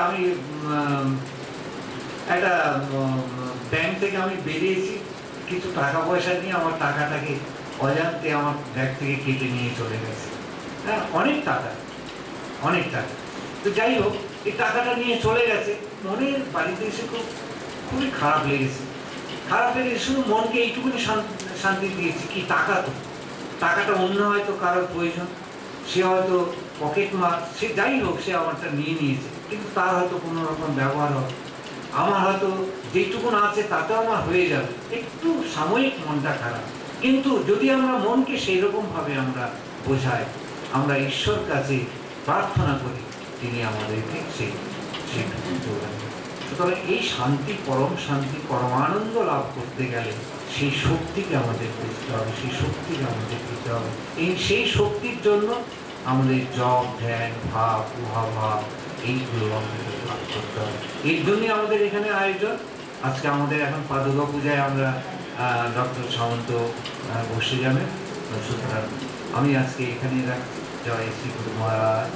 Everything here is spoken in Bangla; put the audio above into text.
আমি একটা ব্যাংক থেকে আমি বেরিয়েছি, কিছু টাকা পয়সা নিয়ে আমার টাকাটাকে অজান্তে আমার ব্যাগ থেকে কেটে নিয়ে চলে গেছে। হ্যাঁ, অনেক টাকা। তো যাই হোক, এই টাকাটা নিয়ে চলে গেছে। মনের বাড়িতে এসে খুবই খারাপ লেগেছে। শুধু মনকে এইটুকুনি শান্তি দিয়েছি কি, টাকাটা অন্য হয়তো কারোর প্রয়োজন, সে হয়তো পকেট মার, সে যাই হোক, সে আমারটা নিয়ে নিয়েছে, কিন্তু তার হয়তো কোনো রকম ব্যবহার হবে, আমার হয়তো যেটুকুন আছে তাতেও আমার হয়ে যাবে, একটু সাময়িক মনটা খারাপ। কিন্তু যদি আমরা মনকে সেই রকম ভাবে আমরা বোঝাই, আমরা ঈশ্বর কাছে প্রার্থনা করি, তিনি আমাদেরকে সেইটুকু যোগান। সুতরাং এই শান্তি, পরম শান্তি, পরমানন্দ লাভ করতে গেলে সেই শক্তিকে আমাদের বুঝতে হবে, সেই শক্তিকে আমাদের দিতে হবে। সেই শক্তির জন্য আমাদের জপ, ধ্যান, ভাব, উহাভাব এইগুলো আমাদের লাভ করতে হবে। এর জন্যই আমাদের এখানে আয়োজন। আজকে আমাদের এখন পাদুকা পূজায় আমরা ডক্টর সামন্ত বসে যাবেন। সুতরাং আমি আজকে এখানেই রাখছি। জয় শ্রী গুরু মহারাজ।